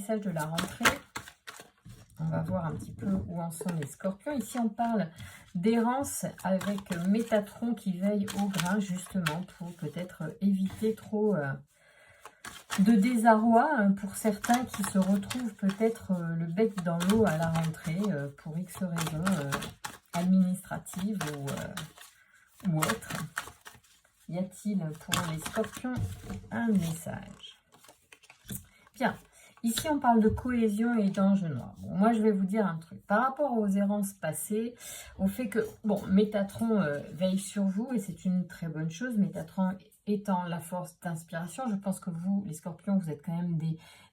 message de la rentrée. On va voir un petit peu où en sont les scorpions. Ici, on parle d'errance avec Métatron qui veille au grain, justement, pour peut-être éviter trop de désarroi pour certains qui se retrouvent peut-être le bec dans l'eau à la rentrée pour X raisons administratives ou autres. Y a-t-il pour les scorpions un message? Bien. Ici, on parle de cohésion et d'ange noir. Bon, moi, je vais vous dire un truc. Par rapport aux errances passées, au fait que, bon, Métatron veille sur vous, et c'est une très bonne chose. Métatron étant la force d'inspiration, je pense que vous, les scorpions, vous êtes quand même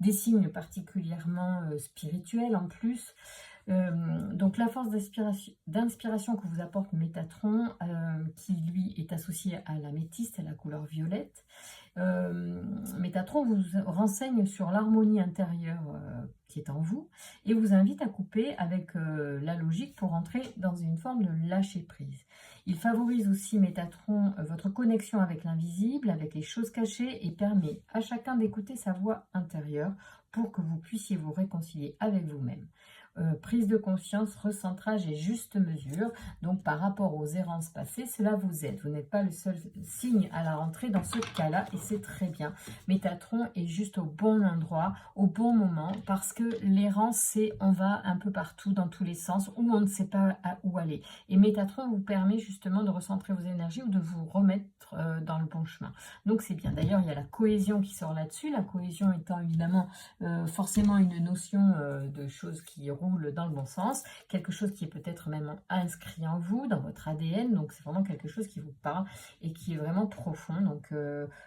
des signes particulièrement spirituels en plus. Donc la force d'inspiration que vous apporte Métatron, qui lui est associé à l'améthyste, à la couleur violette, Métatron vous renseigne sur l'harmonie intérieure qui est en vous et vous invite à couper avec la logique pour entrer dans une forme de lâcher prise. Il favorise aussi Métatron votre connexion avec l'invisible, avec les choses cachées et permet à chacun d'écouter sa voix intérieure pour que vous puissiez vous réconcilier avec vous-même. Prise de conscience, recentrage et juste mesure. Donc par rapport aux errances passées, cela vous aide. Vous n'êtes pas le seul signe à la rentrée dans ce cas-là et c'est très bien. Métatron est juste au bon endroit, au bon moment, parce que l'errance, c'est on va un peu partout, dans tous les sens, où on ne sait pas où aller. Et Métatron vous permet justement de recentrer vos énergies ou de vous remettre dans le bon chemin. Donc c'est bien. D'ailleurs, il y a la cohésion qui sort là-dessus. La cohésion étant évidemment forcément une notion de choses qui roulent dans le bon sens, quelque chose qui est peut-être même inscrit en vous, dans votre ADN, donc c'est vraiment quelque chose qui vous parle et qui est vraiment profond, donc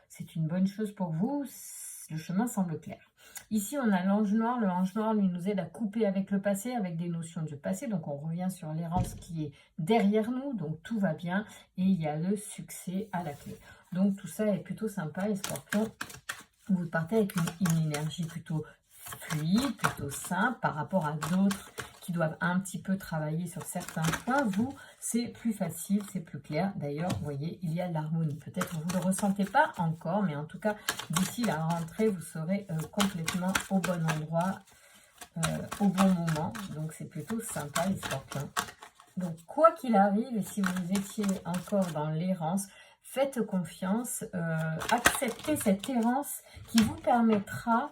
c'est une bonne chose pour vous, le chemin semble clair. Ici, on a l'ange noir. Le ange noir, lui, nous aide à couper avec le passé, avec des notions du passé. Donc, on revient sur l'errance qui est derrière nous. Donc, tout va bien. Et il y a le succès à la clé. Donc, tout ça est plutôt sympa. Les scorpions, vous partez avec une énergie plutôt fluide, plutôt simple par rapport à d'autres qui doivent un petit peu travailler sur certains points. Vous, c'est plus facile, c'est plus clair. D'ailleurs, vous voyez, il y a de l'harmonie. Peut-être que vous ne le ressentez pas encore, mais en tout cas, d'ici la rentrée, vous serez complètement au bon endroit, au bon moment. Donc, c'est plutôt sympa, les scorpions. Donc, quoi qu'il arrive, et si vous étiez encore dans l'errance, faites confiance, acceptez cette errance qui vous permettra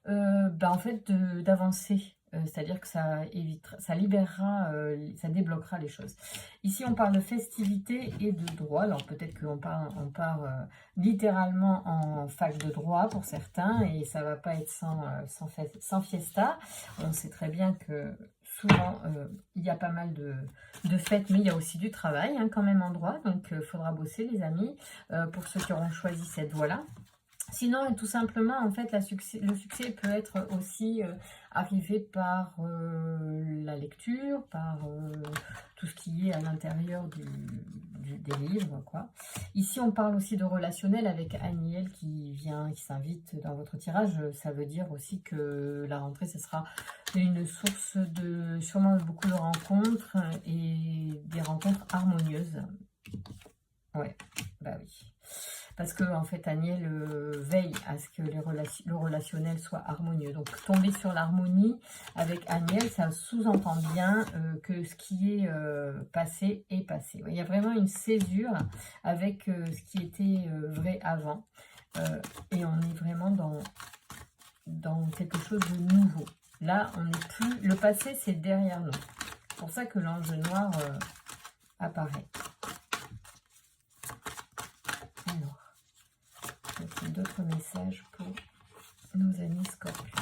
en fait d'avancer. C'est-à-dire que ça évitera, ça libérera, ça débloquera les choses. Ici, on parle de festivité et de droit. Alors, peut-être qu'on part littéralement en fac de droit pour certains et ça ne va pas être sans fiesta. On sait très bien que souvent, il y a pas mal de fêtes, mais il y a aussi du travail quand même en droit. Donc, il faudra bosser, les amis, pour ceux qui auront choisi cette voie-là. Sinon, tout simplement, en fait, le succès peut être aussi arrivé par la lecture, par tout ce qui est à l'intérieur des livres, quoi. Ici, on parle aussi de relationnel avec Aniel qui s'invite dans votre tirage. Ça veut dire aussi que la rentrée, ce sera une source de sûrement beaucoup de rencontres et des rencontres harmonieuses. Ouais, bah oui. Parce que en fait, Aniel veille à ce que le relationnel soit harmonieux. Donc, tomber sur l'harmonie avec Aniel, ça sous-entend bien que ce qui est passé est passé. Il y a vraiment une césure avec ce qui était vrai avant. Et on est vraiment dans quelque chose de nouveau. Là, on n'est plus... Le passé, c'est derrière nous. C'est pour ça que l'ange noir apparaît. Alors, d'autres messages pour nos amis scorpions.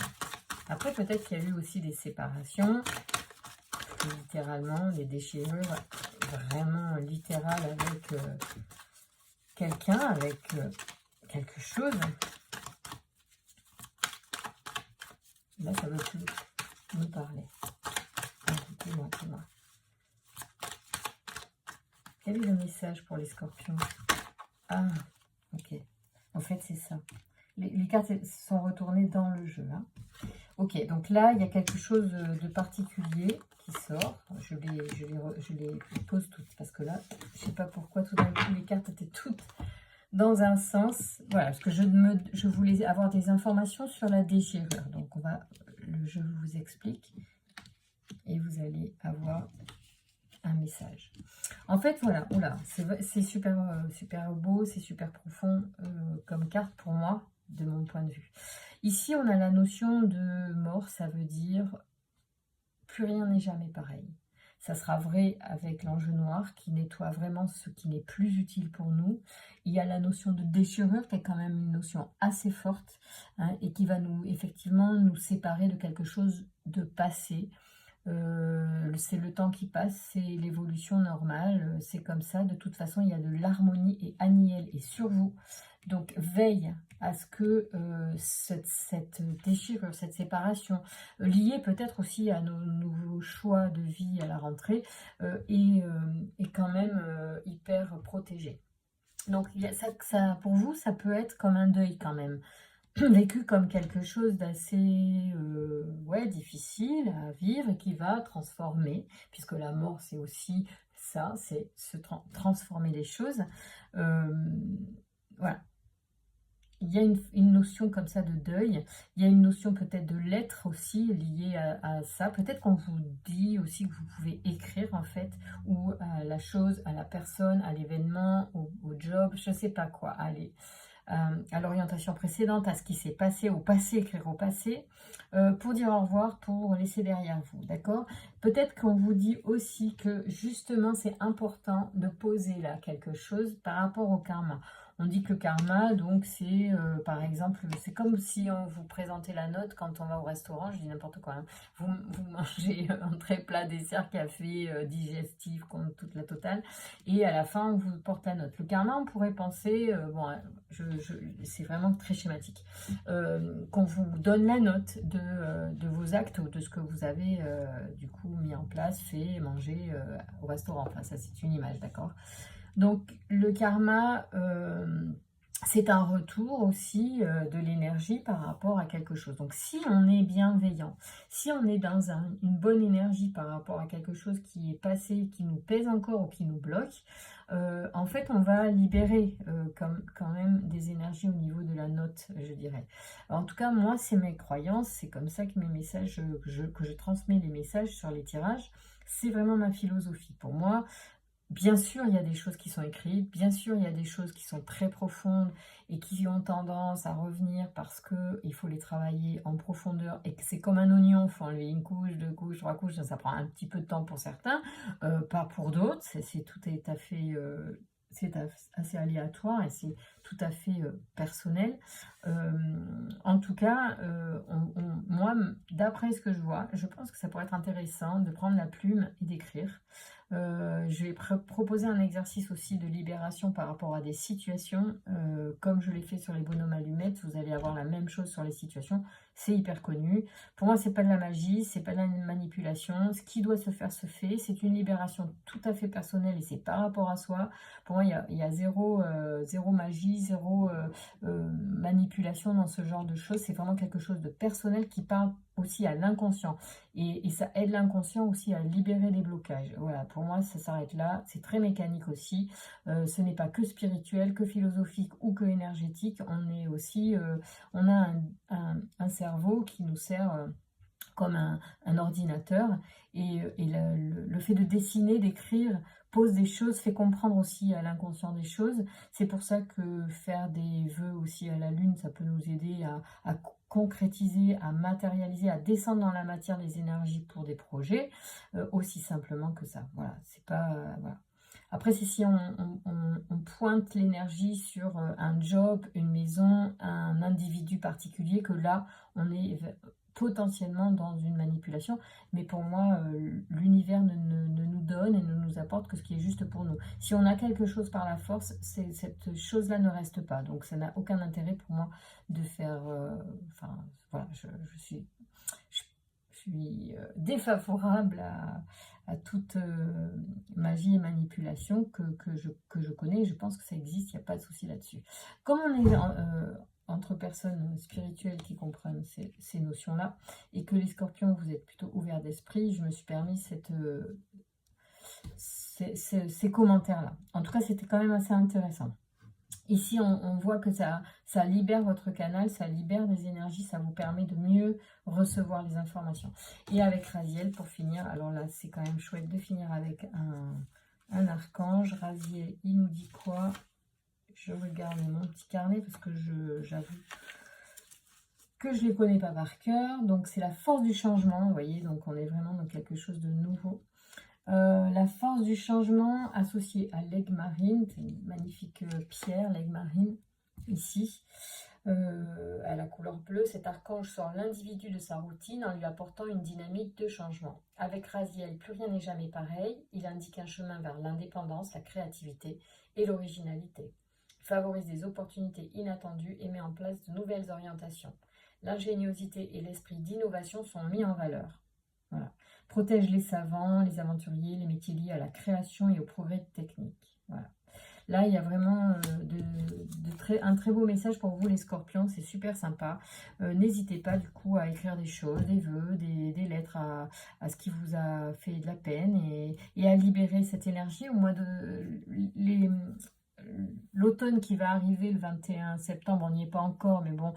Après, peut-être qu'il y a eu aussi des séparations, littéralement, des déchirures vraiment littérales avec quelqu'un, avec quelque chose. Là, ça ne veut plus nous parler. Dis-moi. Quel est le message pour les scorpions? Ah, ok. En fait, c'est ça. Les cartes sont retournées dans le jeu. Ok, donc là, il y a quelque chose de particulier qui sort. Je les pose toutes parce que là, je ne sais pas pourquoi tout d'un coup, les cartes étaient toutes dans un sens. Voilà, parce que je voulais avoir des informations sur la déchirure. Donc, je vous explique et vous allez avoir un message. En fait, voilà, oula, c'est super, super beau, c'est super profond comme carte pour moi, de mon point de vue. Ici, on a la notion de mort, ça veut dire plus rien n'est jamais pareil. Ça sera vrai avec l'enjeu noir qui nettoie vraiment ce qui n'est plus utile pour nous. Il y a la notion de déchirure qui est quand même une notion assez forte hein, et qui va effectivement nous séparer de quelque chose de passé. C'est le temps qui passe, c'est l'évolution normale, c'est comme ça. De toute façon, il y a de l'harmonie et Aniel est sur vous. Donc, veille à ce que cette déchirure, cette séparation, liée peut-être aussi à nos nouveaux choix de vie à la rentrée, est quand même hyper protégée. Donc, pour vous, ça peut être comme un deuil quand même. Vécu comme quelque chose d'assez ouais, difficile à vivre et qui va transformer, puisque la mort c'est aussi ça, c'est transformer les choses. Voilà. Il y a une notion comme ça de deuil, il y a une notion peut-être de lettre aussi liée à ça. Peut-être qu'on vous dit aussi que vous pouvez écrire en fait, ou à la chose, à la personne, à l'événement, au job, je ne sais pas quoi, allez. À l'orientation précédente, à ce qui s'est passé au passé, écrire au passé, pour dire au revoir, pour laisser derrière vous, d'accord? Peut-être qu'on vous dit aussi que justement c'est important de poser là quelque chose par rapport au karma. On dit que le karma, donc c'est par exemple, c'est comme si on vous présentait la note quand on va au restaurant, je dis n'importe quoi, hein. Vous mangez entrée, plat, dessert, café, digestif, toute la totale, et à la fin on vous porte la note. Le karma, on pourrait penser, bon, c'est vraiment très schématique, qu'on vous donne la note de vos actes ou de ce que vous avez du coup mis en place, fait, mangé au restaurant. Enfin, ça c'est une image, d'accord? Donc le karma, c'est un retour aussi de l'énergie par rapport à quelque chose. Donc si on est bienveillant, si on est dans une bonne énergie par rapport à quelque chose qui est passé, qui nous pèse encore ou qui nous bloque, en fait on va libérer quand même des énergies au niveau de la note, je dirais. Alors, en tout cas, moi c'est mes croyances, c'est comme ça que mes messages, que je transmets les messages sur les tirages, c'est vraiment ma philosophie. Pour moi, bien sûr, il y a des choses qui sont écrites, bien sûr, il y a des choses qui sont très profondes et qui ont tendance à revenir parce qu'il faut les travailler en profondeur et que c'est comme un oignon, il faut enlever une couche, deux couches, trois couches, ça prend un petit peu de temps pour certains, pas pour d'autres, tout est à fait... c'est assez aléatoire et c'est tout à fait personnel. En tout cas, moi, d'après ce que je vois, je pense que ça pourrait être intéressant de prendre la plume et d'écrire. Je vais proposer un exercice aussi de libération par rapport à des situations, comme je l'ai fait sur les bonhommes allumettes, vous allez avoir la même chose sur les situations, c'est hyper connu. Pour moi, c'est pas de la magie, c'est pas de la manipulation, ce qui doit se faire se fait, c'est une libération tout à fait personnelle et c'est par rapport à soi. Pour moi, il y a zéro magie, zéro manipulation dans ce genre de choses, c'est vraiment quelque chose de personnel qui parle aussi à l'inconscient et ça aide l'inconscient aussi à libérer des blocages. Voilà, pour moi ça s'arrête là, c'est très mécanique aussi, ce n'est pas que spirituel, que philosophique ou que énergétique, on est aussi, on a un cerveau qui nous sert comme un ordinateur et le fait de dessiner, d'écrire pose des choses, fait comprendre aussi à l'inconscient des choses. C'est pour ça que faire des vœux aussi à la lune, ça peut nous aider à concrétiser, à matérialiser, à descendre dans la matière des énergies pour des projets, aussi simplement que ça. Voilà, c'est pas... voilà. Après, c'est si on pointe l'énergie sur un job, une maison, un individu particulier, que là, on est potentiellement dans une manipulation, mais pour moi, l'univers ne nous donne et ne nous apporte que ce qui est juste pour nous. Si on a quelque chose par la force, cette chose-là ne reste pas, donc ça n'a aucun intérêt pour moi de faire... enfin, voilà, je suis défavorable à toute magie et manipulation que je connais, je pense que ça existe, il n'y a pas de souci là-dessus. Comme on est entre personnes spirituelles qui comprennent ces notions-là, et que les scorpions, vous êtes plutôt ouverts d'esprit, je me suis permis ces commentaires-là. En tout cas, c'était quand même assez intéressant. Ici, on voit que ça libère votre canal, ça libère des énergies, ça vous permet de mieux recevoir les informations. Et avec Raziel, pour finir, alors là, c'est quand même chouette de finir avec un archange. Raziel, il nous dit quoi? Je regarde mon petit carnet parce que j'avoue que je ne les connais pas par cœur. Donc, c'est la force du changement, vous voyez, donc on est vraiment dans quelque chose de nouveau. La force du changement associée à l'aigle marine, c'est une magnifique pierre, l'aigle marine, ici, à la couleur bleue. Cet archange sort l'individu de sa routine en lui apportant une dynamique de changement. Avec Raziel, plus rien n'est jamais pareil. Il indique un chemin vers l'indépendance, la créativité et l'originalité. Il favorise des opportunités inattendues et met en place de nouvelles orientations. L'ingéniosité et l'esprit d'innovation sont mis en valeur. Voilà. Protège les savants, les aventuriers, les métiers liés à la création et au progrès technique. Voilà. Là, il y a vraiment un très beau message pour vous, les scorpions. C'est super sympa. N'hésitez pas, du coup, à écrire des choses, des vœux, des lettres à ce qui vous a fait de la peine et à libérer cette énergie au mois de... L'automne qui va arriver le 21 septembre, on n'y est pas encore, mais bon,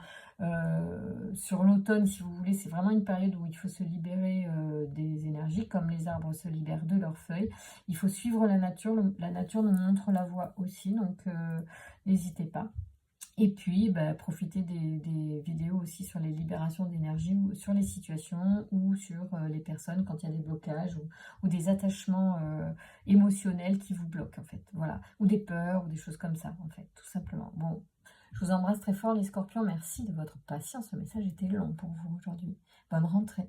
sur l'automne, si vous voulez, c'est vraiment une période où il faut se libérer des énergies, comme les arbres se libèrent de leurs feuilles. Il faut suivre la nature nous montre la voie aussi, donc n'hésitez pas. Et puis, profitez des vidéos aussi sur les libérations d'énergie, ou sur les situations, ou sur les personnes quand il y a des blocages, ou des attachements émotionnels qui vous bloquent, en fait. Voilà. Ou des peurs, ou des choses comme ça, en fait, tout simplement. Bon, je vous embrasse très fort, les scorpions. Merci de votre patience. Le message était long pour vous aujourd'hui. Bonne rentrée.